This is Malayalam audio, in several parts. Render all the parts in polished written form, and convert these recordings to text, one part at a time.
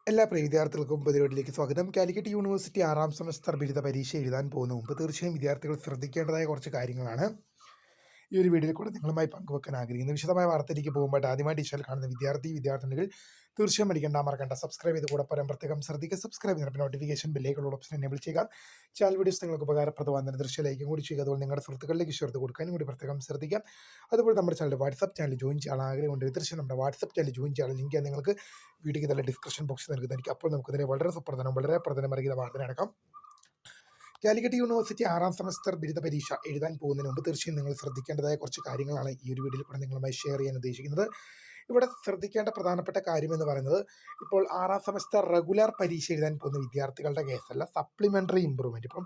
എല്ലാ പ്രിയ വിദ്യാർത്ഥികൾക്കും പുതിയവരിലേക്ക് സ്വാഗതം. കാലിക്കറ്റ് യൂണിവേഴ്സിറ്റി 6ാം സെമസ്റ്റർ ബിരുദ പരീക്ഷ എഴുതാൻ പോകുന്ന മുമ്പ് തീർച്ചയായും വിദ്യാർത്ഥികൾ ശ്രദ്ധിക്കേണ്ടതായ കുറച്ച് കാര്യങ്ങളാണ് ഈ ഒരു വീഡിയോയിൽ കൂടെ നിങ്ങളുമായി പങ്കുവെക്കാൻ ആഗ്രഹിക്കുന്നത്. വിശദമായ വാർത്തയിലേക്ക് പോകുമ്പോൾ ആദ്യമായിട്ട് ഈ ചാനൽ കാണുന്ന വിദ്യാർത്ഥിനികൾ തീർച്ചയായും മറക്കണ്ട സബ്സ്ക്രൈബ് ചെയ്ത് കൂടെ പറയാൻ പ്രത്യേകം ശ്രദ്ധിക്കുക. സബ്സ്ക്രൈബ് ചെയ്യുന്ന നോട്ടിഫിക്കേഷൻ ബെല്ലേക്കുള്ള ഓപ്ഷൻ എനേബിൾ ചെയ്യുക. ചാനൽ വീഡിയോസ് നിങ്ങൾക്ക് ഉപകാരപ്രദമാകുന്ന ദൃശ്യ ലൈക്കും കൂടി ചെയ്യുക. അതുപോലെ നിങ്ങളുടെ സുഹൃത്തുക്കളിലേക്ക് ഷെയർ കൊടുക്കാനും കൂടി പ്രത്യേകം ശ്രദ്ധിക്കാം. അതുപോലെ നമ്മുടെ ചാനൽ വാട്സ്ആപ്പ് ചാനൽ ജോയിൻ ചെയ്യാൻ ആഗ്രഹമുണ്ട്. തീർച്ചയായും നമ്മുടെ വാട്സ്ആപ്പ് ചാനൽ ജോയിൻ ചെയ്യാൻ ലിങ്ക് നിങ്ങൾക്ക് വീഡിയോയ്ക്ക് നല്ല ഡിസ്ക്രിപ്ഷൻ ബോക്സ് നൽകുന്നതായിരിക്കും. അപ്പോൾ നമുക്കിതിനെ വളരെ പ്രധാനമറിയുന്ന വാർത്ത നടക്കാം. കാലിക്കറ്റ് യൂണിവേഴ്സിറ്റി 6ാം സെമസ്റ്റർ ബിരുദ പരീക്ഷ എഴുതാൻ പോകുന്നതിന് മുമ്പ് തീർച്ചയായും നിങ്ങൾ ശ്രദ്ധിക്കേണ്ടതായ കുറച്ച് കാര്യങ്ങളാണ് ഈ ഒരു വീഡിയോയിൽ കൂടെ നിങ്ങളുമായി ഷെയർ ചെയ്യാൻ ഉദ്ദേശിക്കുന്നത്. ഇവിടെ ശ്രദ്ധിക്കേണ്ട പ്രധാനപ്പെട്ട കാര്യം എന്ന് പറയുന്നത്, ഇപ്പോൾ 6ാം സെമസ്റ്റർ റെഗുലർ പരീക്ഷ എഴുതാൻ പോകുന്ന വിദ്യാർത്ഥികളുടെ കേസല്ല, സപ്ലിമെൻ്ററി ഇമ്പ്രൂവ്മെൻറ്റ്. ഇപ്പം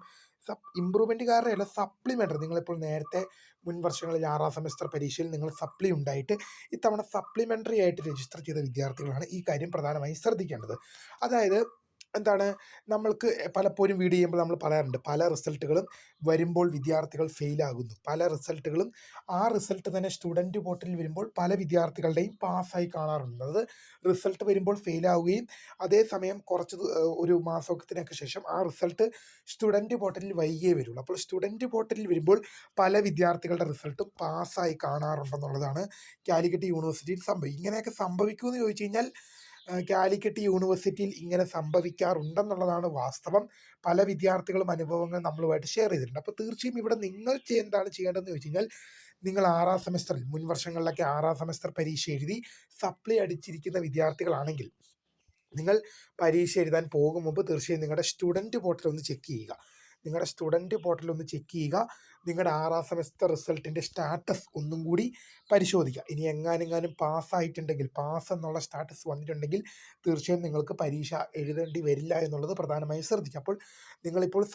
ഇമ്പ്രൂവ്മെൻറ്റുകാരുടെ അല്ല, സപ്ലിമെൻ്ററി. നിങ്ങളിപ്പോൾ നേരത്തെ മുൻ വർഷങ്ങളിൽ 6ാം സെമസ്റ്റർ പരീക്ഷയിൽ നിങ്ങൾ സപ്ലി ഉണ്ടായിട്ട് ഇത്തവണ സപ്ലിമെൻ്ററി ആയിട്ട് രജിസ്റ്റർ ചെയ്ത വിദ്യാർത്ഥികളാണ് ഈ കാര്യം പ്രധാനമായും ശ്രദ്ധിക്കേണ്ടത്. അതായത് എന്താണ്, നമ്മൾക്ക് പലപ്പോഴും വീഡിയോ ചെയ്യുമ്പോൾ നമ്മൾ പറയാറുണ്ട്, പല റിസൾട്ടുകളും വരുമ്പോൾ വിദ്യാർത്ഥികൾ ഫെയിലാകുന്നു. പല റിസൾട്ടുകളും ആ റിസൾട്ട് തന്നെ സ്റ്റുഡൻറ്റ് പോർട്ടലിൽ വരുമ്പോൾ പല വിദ്യാർത്ഥികളുടെയും പാസ്സായി കാണാറുണ്ട്. അത് റിസൾട്ട് വരുമ്പോൾ ഫെയിലാവുകയും അതേസമയം ഒരു മാസത്തിനൊക്കെ ശേഷം ആ റിസൾട്ട് സ്റ്റുഡൻറ്റ് പോർട്ടലിൽ വൈകിയേ വരുള്ളൂ. അപ്പോൾ സ്റ്റുഡൻറ്റ് പോർട്ടലിൽ വരുമ്പോൾ പല വിദ്യാർത്ഥികളുടെ റിസൾട്ടും പാസ്സായി കാണാറുണ്ടെന്നുള്ളതാണ് കാലിക്കറ്റ് യൂണിവേഴ്സിറ്റിയിൽ ഇങ്ങനെയൊക്കെ സംഭവിക്കുമെന്ന് ചോദിച്ചു കഴിഞ്ഞാൽ കാലിക്കറ്റ് യൂണിവേഴ്സിറ്റിയിൽ ഇങ്ങനെ സംഭവിക്കാറുണ്ടെന്നുള്ളതാണ് വാസ്തവം. പല വിദ്യാർത്ഥികളും അനുഭവങ്ങൾ നമ്മളുമായിട്ട് ഷെയർ ചെയ്തിട്ടുണ്ട്. അപ്പോൾ തീർച്ചയായും ഇവിടെ നിങ്ങൾ എന്താണ് ചെയ്യേണ്ടതെന്ന് ചോദിച്ചു കഴിഞ്ഞാൽ, നിങ്ങൾ 6ാം സെമസ്റ്ററിൽ മുൻ വർഷങ്ങളിലൊക്കെ 6ാം സെമസ്റ്റർ പരീക്ഷ എഴുതി സപ്ലി അടിച്ചിരിക്കുന്ന വിദ്യാർത്ഥികളാണെങ്കിൽ നിങ്ങൾ പരീക്ഷ എഴുതാൻ പോകും മുമ്പ് തീർച്ചയായും നിങ്ങളുടെ സ്റ്റുഡൻറ്റ് പോർട്ടൽ ഒന്ന് ചെക്ക് ചെയ്യുക. നിങ്ങളുടെ 6ാം സെമസ്റ്റർ റിസൾട്ടിൻ്റെ സ്റ്റാറ്റസ് ഒന്നും കൂടി പരിശോധിക്കുക. ഇനി എങ്ങാനും പാസ്സായിട്ടുണ്ടെങ്കിൽ, പാസ് എന്നുള്ള സ്റ്റാറ്റസ് വന്നിട്ടുണ്ടെങ്കിൽ തീർച്ചയായും നിങ്ങൾക്ക് പരീക്ഷ എഴുതേണ്ടി വരില്ല എന്നുള്ളത് പ്രധാനമായും ശ്രദ്ധിക്കുക. അപ്പോൾ നിങ്ങളിപ്പോൾ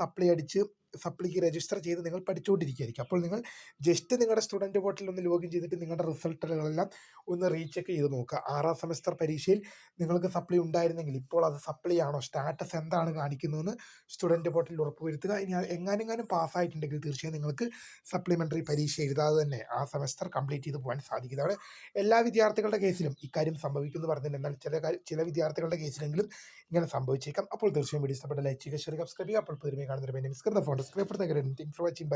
സപ്ലിക്ക് രജിസ്റ്റർ ചെയ്ത് നിങ്ങൾ പഠിച്ചുകൊണ്ടിരിക്കുകയായിരിക്കും. അപ്പോൾ നിങ്ങൾ ജസ്റ്റ് നിങ്ങളുടെ സ്റ്റുഡൻറ്റ് പോർട്ടലിൽ ഒന്ന് ലോഗിൻ ചെയ്തിട്ട് നിങ്ങളുടെ റിസൾട്ടുകളെല്ലാം ഒന്ന് റീചെക്ക് ചെയ്ത് നോക്കുക. 6ാം സെമസ്റ്റർ പരീക്ഷയിൽ നിങ്ങൾക്ക് സപ്ലി ഉണ്ടായിരുന്നെങ്കിൽ ഇപ്പോൾ അത് സപ്ലി ആണോ, സ്റ്റാറ്റസ് എന്താണ് കാണിക്കുന്നതെന്ന് സ്റ്റുഡൻറ്റ് പോർട്ടലിൽ ഉറപ്പുവരുത്തുക. ഇനി എങ്ങാനും പാസ്സായിട്ടുണ്ടെങ്കിൽ തീർച്ചയായും നിങ്ങൾക്ക് സപ്ലിമെൻ്ററി പരീക്ഷ എഴുതാതെ തന്നെ ആ സെമസ്റ്റർ കംപ്ലീറ്റ് ചെയ്ത് പോകാൻ സാധിക്കുന്നതാണ്. എല്ലാ വിദ്യാർത്ഥികളുടെ കേസിലും ഇക്കാര്യം സംഭവിക്കുമെന്ന് പറഞ്ഞില്ല, എന്നാൽ ചില വിദ്യാർത്ഥികളുടെ കേസിലെങ്കിലും ഇങ്ങനെ സംഭവിച്ചേക്കാം. അപ്പോൾ തീർച്ചയായും വീഡിയോ ഇഷ്ടപ്പെട്ട ലൈക്ക് ചെയ്യുക, ഷെയർ ചെയ്യുക, സബ്സ്ക്രൈബ് ചെയ്യുക. അപ്പോൾ പുതിയ കാണുന്നതിന് വേണ്ടി miss phone subscribe for the great. Thanks for watching. Bye.